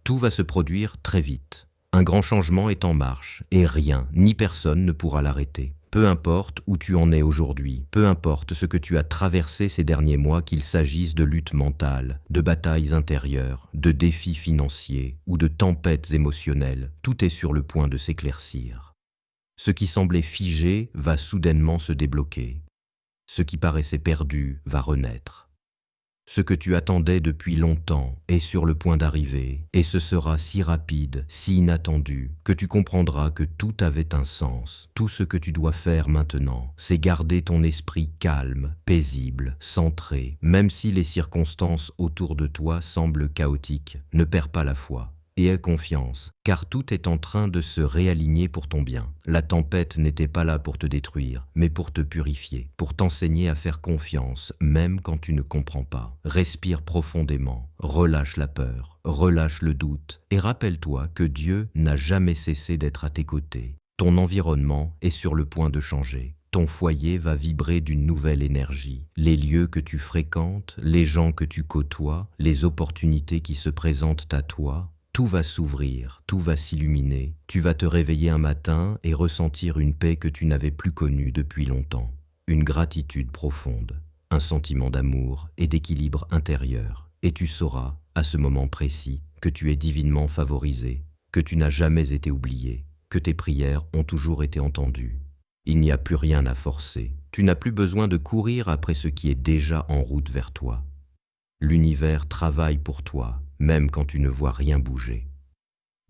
Tout va se produire très vite. Un grand changement est en marche, et rien, ni personne ne pourra l'arrêter. Peu importe où tu en es aujourd'hui, peu importe ce que tu as traversé ces derniers mois, qu'il s'agisse de luttes mentales, de batailles intérieures, de défis financiers ou de tempêtes émotionnelles, tout est sur le point de s'éclaircir. Ce qui semblait figé va soudainement se débloquer. Ce qui paraissait perdu va renaître. Ce que tu attendais depuis longtemps est sur le point d'arriver, et ce sera si rapide, si inattendu, que tu comprendras que tout avait un sens. Tout ce que tu dois faire maintenant, c'est garder ton esprit calme, paisible, centré. Même si les circonstances autour de toi semblent chaotiques, ne perds pas la foi. Et aie confiance, car tout est en train de se réaligner pour ton bien. La tempête n'était pas là pour te détruire, mais pour te purifier, pour t'enseigner à faire confiance, même quand tu ne comprends pas. Respire profondément, relâche la peur, relâche le doute, et rappelle-toi que Dieu n'a jamais cessé d'être à tes côtés. Ton environnement est sur le point de changer. Ton foyer va vibrer d'une nouvelle énergie. Les lieux que tu fréquentes, les gens que tu côtoies, les opportunités qui se présentent à toi, tout va s'ouvrir, tout va s'illuminer. Tu vas te réveiller un matin et ressentir une paix que tu n'avais plus connue depuis longtemps. Une gratitude profonde, un sentiment d'amour et d'équilibre intérieur. Et tu sauras, à ce moment précis, que tu es divinement favorisé, que tu n'as jamais été oublié, que tes prières ont toujours été entendues. Il n'y a plus rien à forcer. Tu n'as plus besoin de courir après ce qui est déjà en route vers toi. L'univers travaille pour toi, même quand tu ne vois rien bouger.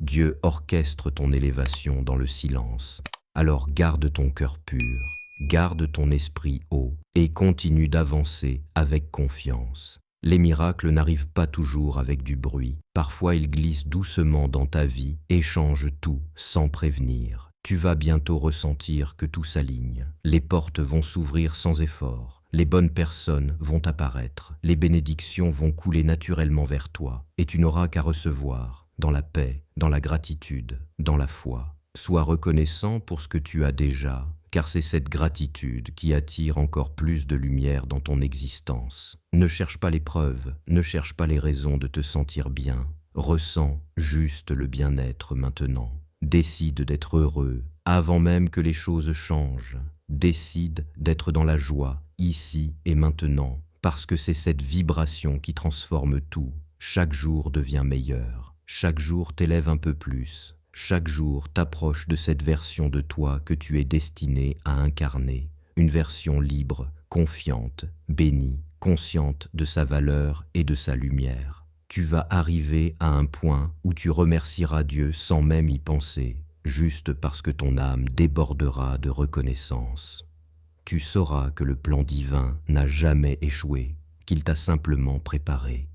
Dieu orchestre ton élévation dans le silence. Alors garde ton cœur pur, garde ton esprit haut et continue d'avancer avec confiance. Les miracles n'arrivent pas toujours avec du bruit. Parfois ils glissent doucement dans ta vie et changent tout sans prévenir. Tu vas bientôt ressentir que tout s'aligne. Les portes vont s'ouvrir sans effort. Les bonnes personnes vont apparaître. Les bénédictions vont couler naturellement vers toi. Et tu n'auras qu'à recevoir, dans la paix, dans la gratitude, dans la foi. Sois reconnaissant pour ce que tu as déjà, car c'est cette gratitude qui attire encore plus de lumière dans ton existence. Ne cherche pas les preuves, ne cherche pas les raisons de te sentir bien. Ressens juste le bien-être maintenant. Décide d'être heureux avant même que les choses changent. Décide d'être dans la joie, ici et maintenant, parce que c'est cette vibration qui transforme tout. Chaque jour devient meilleur. Chaque jour t'élève un peu plus. Chaque jour t'approche de cette version de toi que tu es destiné à incarner. Une version libre, confiante, bénie, consciente de sa valeur et de sa lumière. Tu vas arriver à un point où tu remercieras Dieu sans même y penser, juste parce que ton âme débordera de reconnaissance. Tu sauras que le plan divin n'a jamais échoué, qu'il t'a simplement préparé.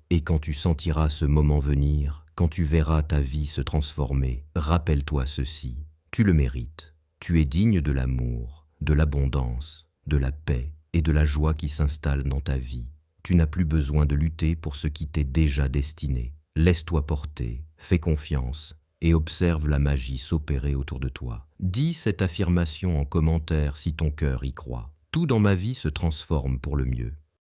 Et quand tu sentiras ce moment venir, quand tu verras ta vie se transformer, rappelle-toi ceci, tu le mérites. Tu es digne de l'amour, de l'abondance, de la paix et de la joie qui s'installent dans ta vie. Tu n'as plus besoin de lutter pour ce qui t'est déjà destiné. Laisse-toi porter, fais confiance et observe la magie s'opérer autour de toi. Dis cette affirmation en commentaire si ton cœur y croit. Tout dans ma vie se transforme pour le mieux.